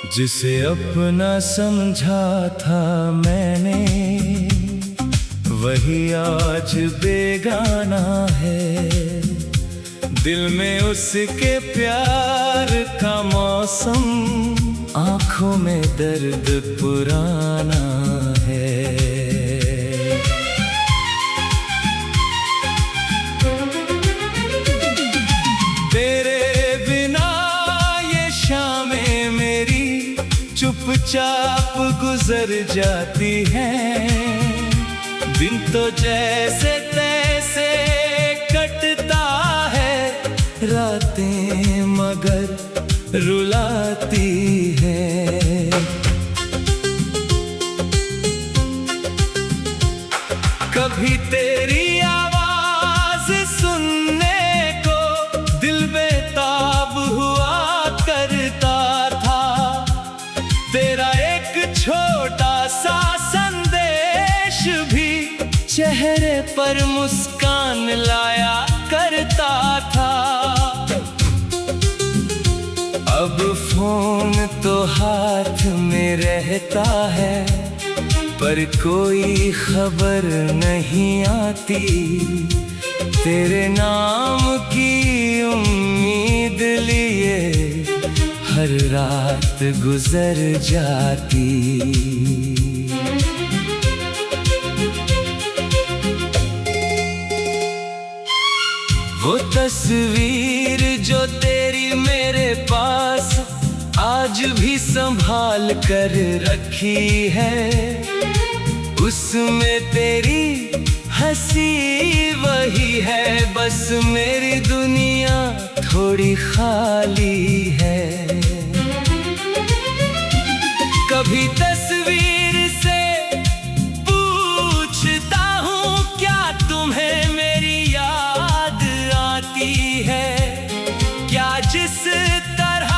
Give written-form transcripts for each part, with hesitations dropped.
जिसे अपना समझा था मैंने, वही आज बेगाना है। दिल में उसके प्यार का मौसम, आंखों में दर्द पुराना है। तेरे बिना ये शामें मेरी चुपचाप गुजर जाती हैं। दिन तो जैसे तैसे कटता है, रातें मगर रुलाती है। कभी तेरी आवाज सुनने को दिल बेताब हुआ करता था। तेरा एक छोटा सा संदेश भी चेहरे पर मुस्कान लाया करता था। अब फोन तो हाथ में रहता है, पर कोई खबर नहीं आती। तेरे नाम की उम्मीद लिए हर रात गुजर जाती। वो तस्वीर जो तेरी मेरे पास आज भी संभाल कर रखी है, उसमें तेरी हंसी वही है। बस मेरी दुनिया थोड़ी खाली है। कभी तस्वीर से पूछता हूँ, क्या तुम्हें मेरी याद आती है? क्या जिस तरह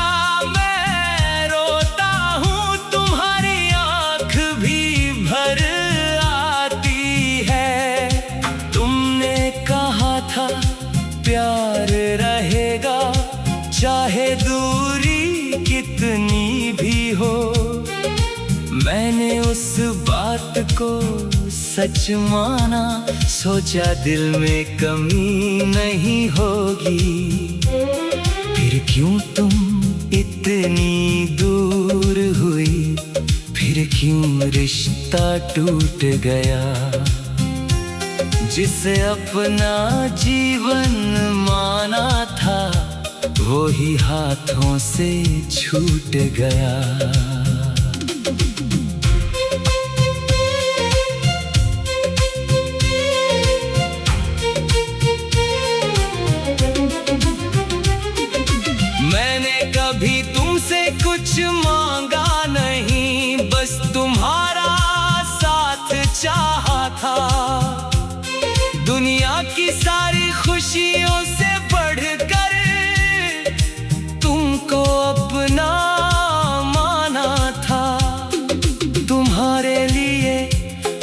मैं रोता हूँ तुम्हारी आँख भी भर आती है? तुमने कहा था प्यार रहेगा, चाहे दूरी कितनी भी हो। मैंने उस बात को सच माना, सोचा दिल में कमी नहीं होगी। फिर क्यों तुम इतनी दूर हुई, फिर क्यों रिश्ता टूट गया? जिसे अपना जीवन माना था, वो ही हाथों से छूट गया। कभी तुमसे कुछ मांगा नहीं, बस तुम्हारा साथ चाहा था। दुनिया की सारी खुशियों से बढ़कर तुमको अपना माना था। तुम्हारे लिए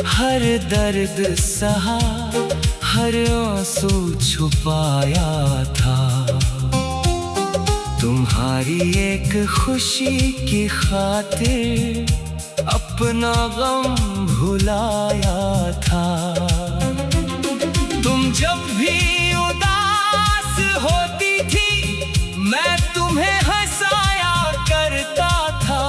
हर दर्द सहा, हर आंसू छुपाया था। तुम्हारी एक खुशी की खातिर अपना गम भुलाया था। तुम जब भी उदास होती थी, मैं तुम्हें हंसाया करता था।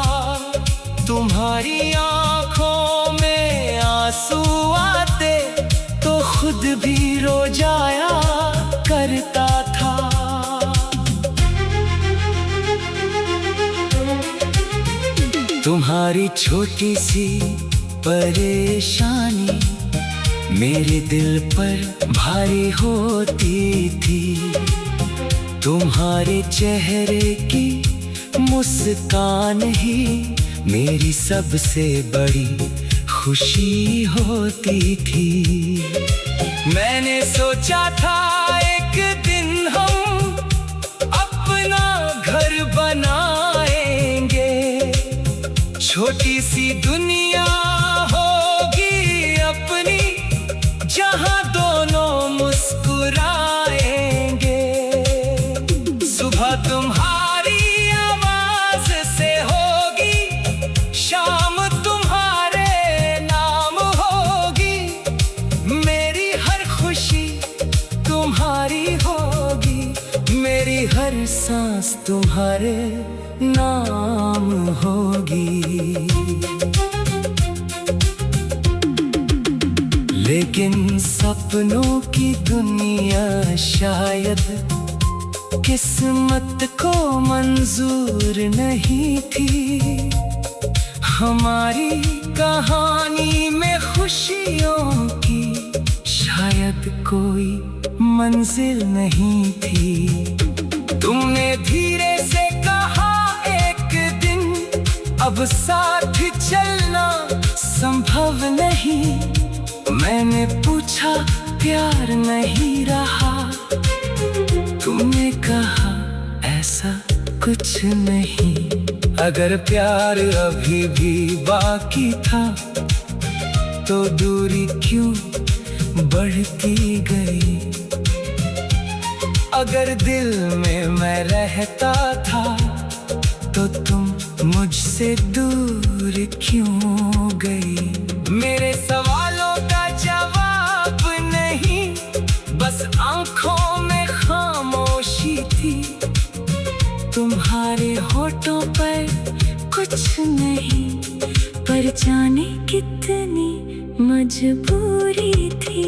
तुम्हारी आंखों में आंसू आते तो खुद भी रो जाया करता था। तुम्हारी छोटी सी परेशानी मेरे दिल पर भारी होती थी। तुम्हारे चेहरे की मुस्कान ही मेरी सबसे बड़ी खुशी होती थी। मैंने सोचा था एक दिन हम अपना घर बनाएंगे, छोटी सी दुनिया होगी अपनी, जहां दोनों मुस्कुराएंगे। सुबह तुम्हारी आवाज से होगी तुम्हारे नाम होगी। लेकिन सपनों की दुनिया शायद किस्मत को मंजूर नहीं थी। हमारी कहानी में खुशियों की शायद कोई मंजिल नहीं थी। तुमने धीरे से कहा एक दिन अब साथ चलना संभव नहीं। मैंने पूछा प्यार नहीं रहा, तुमने कहा ऐसा कुछ नहीं। अगर प्यार अभी भी बाकी था तो दूरी क्यों बढ़ती गई। अगर दिल में मैं रहता था तो तुम मुझसे दूर क्यों गई। मेरे सवालों का जवाब नहीं, बस आंखों में खामोशी थी। तुम्हारे होठों पर कुछ नहीं, पर जाने कितनी मजबूरी थी।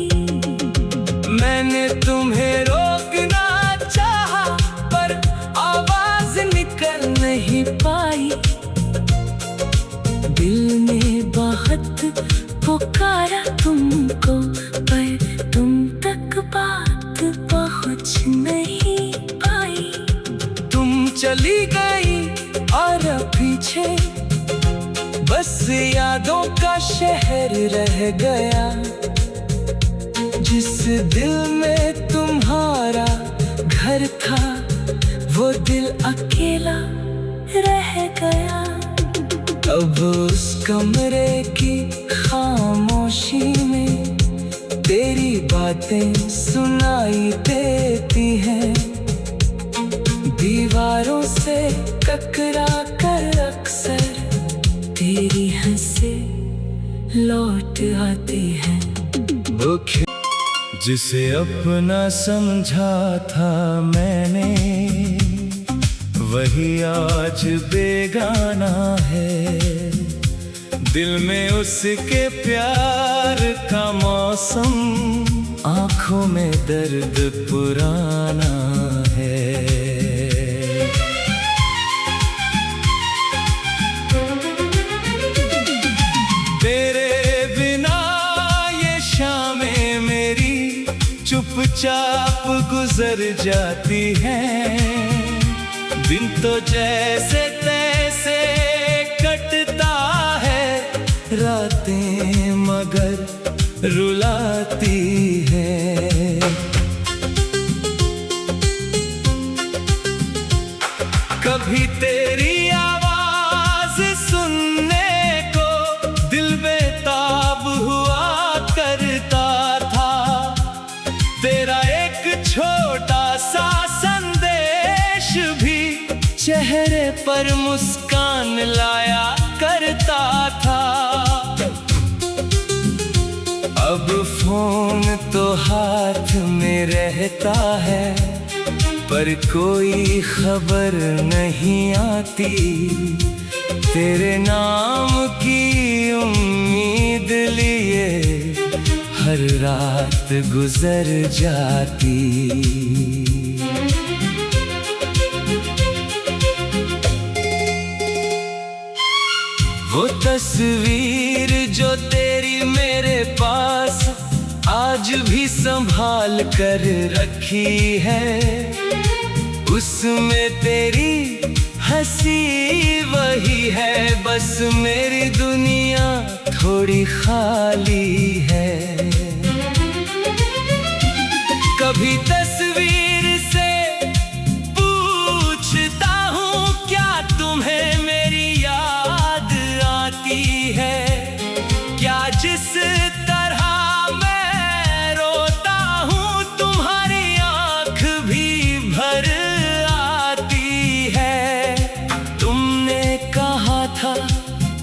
मैंने तुम्हें रोकना चाहा पर आवाज निकल नहीं पाई। दिल ने बहुत पुकारा तुमको पर तुम तक बात पहुंच नहीं पाई। तुम चली गई और पीछे बस यादों का शहर रह गया। जिस दिल में तुम्हारा घर था वो दिल अकेला रह गया। अब उस कमरे की खामोशी में तेरी बातें सुनाई देती हैं। दीवारों से टकरा कर अक्सर तेरी हंसी लौट आती है। जिसे अपना समझा था मैंने वही आज बेगाना है। दिल में उसके प्यार का मौसम, आंखों में दर्द पुराना है। तेरे बिना ये शामें मेरी चुपचाप गुजर जाती हैं। दिन तो जैसे तैसे कटता है, रातें मगर रुलाती है। कभी तेरी आवाज सुनने को दिल बेताब हुआ करता था। तेरा एक छोटा सा संदेश भी चेहरे पर मुस्कान लाया करता था। अब फोन तो हाथ में रहता है पर कोई खबर नहीं आती। तेरे नाम की उम्मीद लिए हर रात गुजर जाती। वो तस्वीर जो तेरी मेरे पास आज भी संभाल कर रखी है, उसमें तेरी हंसी वही है। बस मेरी दुनिया थोड़ी खाली है। कभी तस्वीर से पूछता हूँ क्या तुम्हें मेरी याद आती है। क्या जिस तरह मैं रोता हूँ तुम्हारी आँख भी भर आती है। तुमने कहा था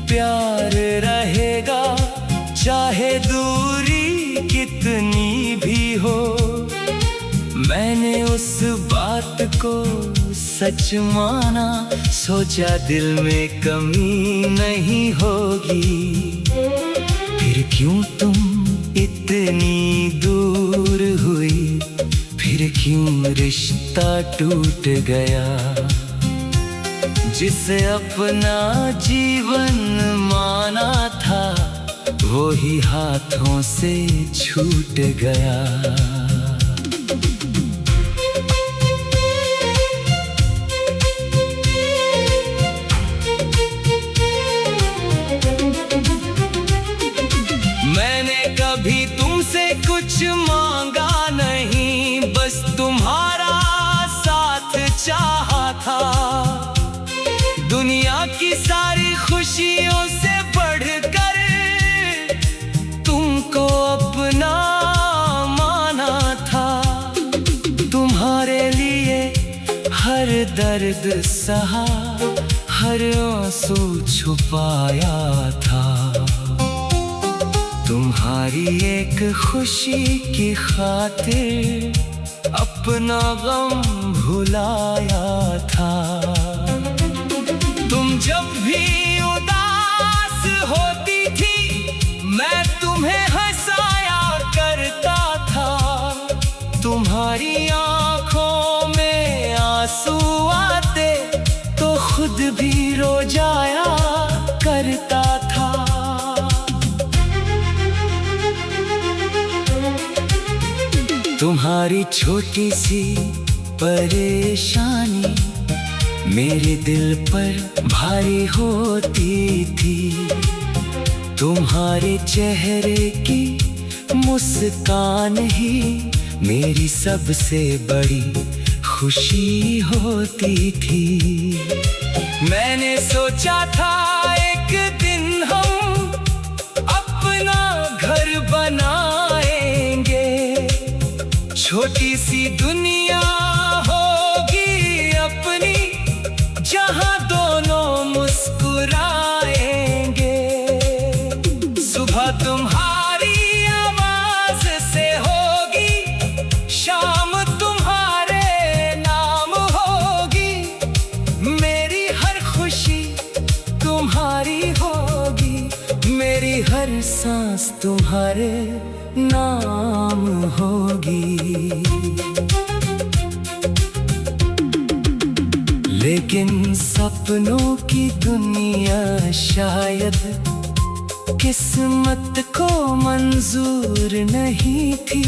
प्यार रहेगा चाहे दूरी कितनी भी हो। मैंने उस बात को सच माना, सोचा दिल में कमी नहीं होगी। फिर क्यों तुम इतनी दूर हुई, फिर क्यों रिश्ता टूट गया। जिसे अपना जीवन माना था, वो ही हाथों से छूट गया। मैंने कभी तुमसे कुछ मांगा नहीं, बस तुम्हारा साथ चाहा था। दुनिया की सारी खुशियों से बढ़कर तुमको अपना माना था। तुम्हारे लिए हर दर्द सहा, हर आंसू छुपाया था। तुम्हारी एक खुशी की खातिर अपना गम भुलाया था। तुम जब भी उदास होती थी, मैं तुम्हें हंसाया करता था। तुम्हारी आंखों में आंसू आते तो खुद भी रो जाया करता था। तुम्हारी छोटी सी परेशानी मेरे दिल पर भारी होती थी। तुम्हारे चेहरे की मुस्कान ही मेरी सबसे बड़ी खुशी होती थी। मैंने सोचा था एक दिन हम अपना घर बनाएंगे, छोटी सी दुनिया होगी अपनी, जहां दोनों मुस्कुराएंगे। सुबह तुम्हारी आवाज से होगी, शाम तुम्हारे नाम होगी। मेरी हर खुशी तुम्हारी होगी, मेरी हर सांस तुम्हारे नाम होगी। लेकिन सपनों की दुनिया शायद किस्मत को मंजूर नहीं थी।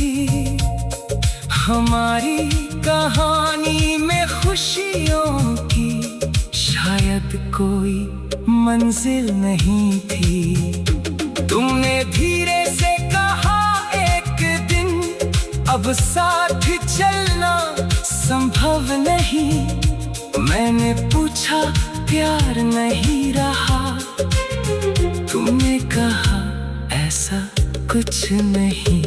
हमारी कहानी में खुशियों की शायद कोई मंजिल नहीं थी। तुमने धीरे से कहा एक दिन, अब साथ चलना संभव नहीं। मैंने पूछा प्यार नहीं रहा, तुमने कहा ऐसा कुछ नहीं।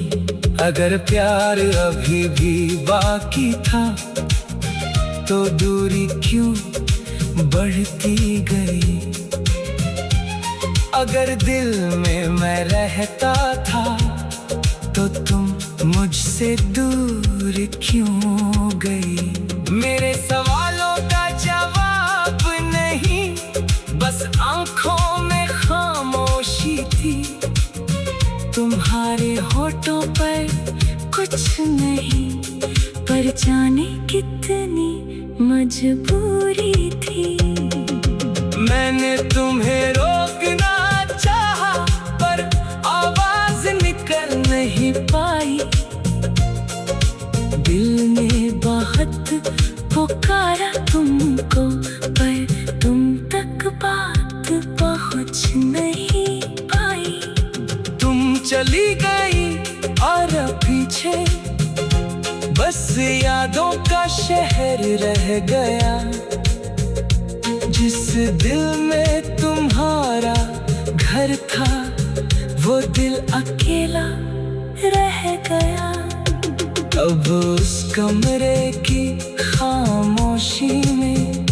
अगर प्यार अभी भी बाकी था, तो दूरी क्यों बढ़ती गई। अगर दिल में मैं रहता था, तो तुम मुझसे दूर क्यों गई। मेरे सवालों का जवाब नहीं, बस आंखों में खामोशी थी। तुम्हारे होठों पर कुछ नहीं, पर जाने कितनी मजबूरी थी। मैंने तुम्हें रोकना चाहा, पर आवाज निकल नहीं पाई। दिल ने बहुत पुकारा तुमको, पर तुम तक बात पहुंच नहीं पाई। तुम चली गई और पीछे बस यादों का शहर रह गया। जिस दिल में तुम्हारा घर था, वो दिल अकेला रह गया। अब उस कमरे की खामोशी में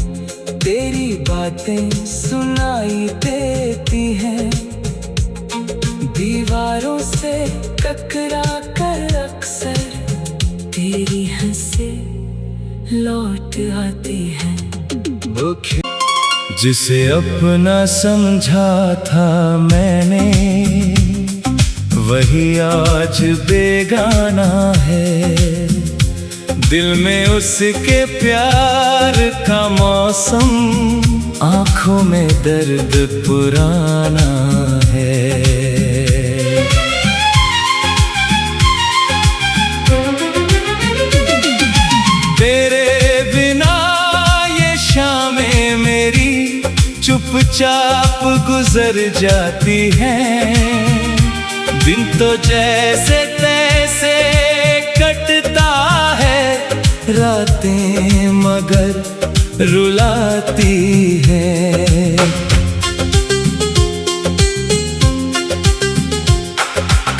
तेरी बातें सुनाई देती हैं। दीवारों से टकरा कर अक्सर तेरी हंसी लौट आती है। जिसे अपना समझा था मैंने, वही आज बेगाना है। दिल में उसके प्यार का मौसम, आंखों में दर्द पुराना है। तेरे बिना ये शामें मेरी चुपचाप गुजर जाती हैं। दिन तो जैसे तैसे कटता है, रातें मगर रुलाती है।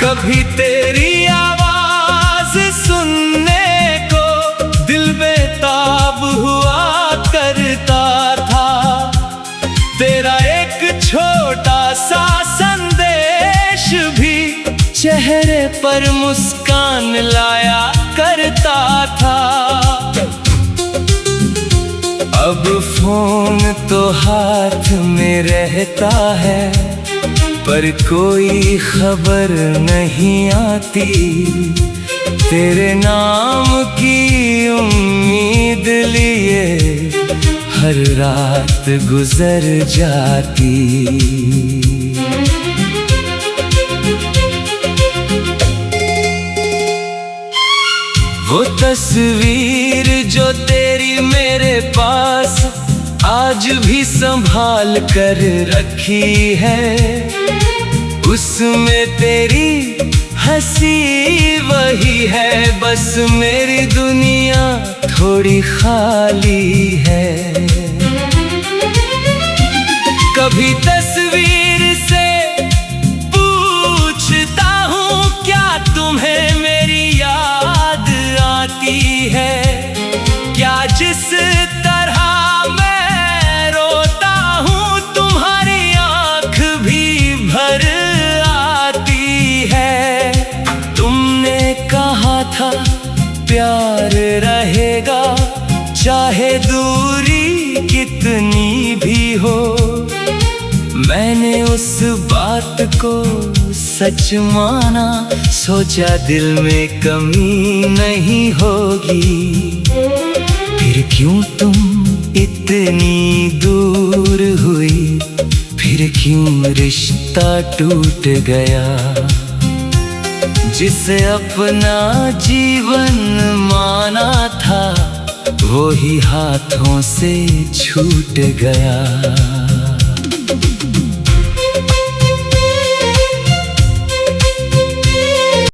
कभी तेरी आवाज सुनने को दिल बेताब हुआ करता था। तेरा एक छोटा सा संदेश भी चेहरे पर मुस्कान लाया करता था। अब फोन तो हाथ में रहता है, पर कोई खबर नहीं आती। तेरे नाम की उम्मीद लिए हर रात गुजर जाती। वो तस्वीर जो तेरी मेरे पास आज भी संभाल कर रखी है, उसमें तेरी हंसी वही है। बस मेरी दुनिया थोड़ी खाली है। कभी तस्वीर से पूछता हूँ, क्या तुम्हें मेरी याद आती है? क्या जिस तरह मैं रोता हूँ तुम्हारी आँख भी भर आती है? तुमने कहा था प्यार रहेगा, चाहे दूरी कितनी भी हो। मैंने उस बात को सच माना, सोचा दिल में कमी नहीं होगी। फिर क्यों तुम इतनी दूर हुई, फिर क्यों रिश्ता टूट गया? जिसे अपना जीवन माना था, वो ही हाथों से छूट गया।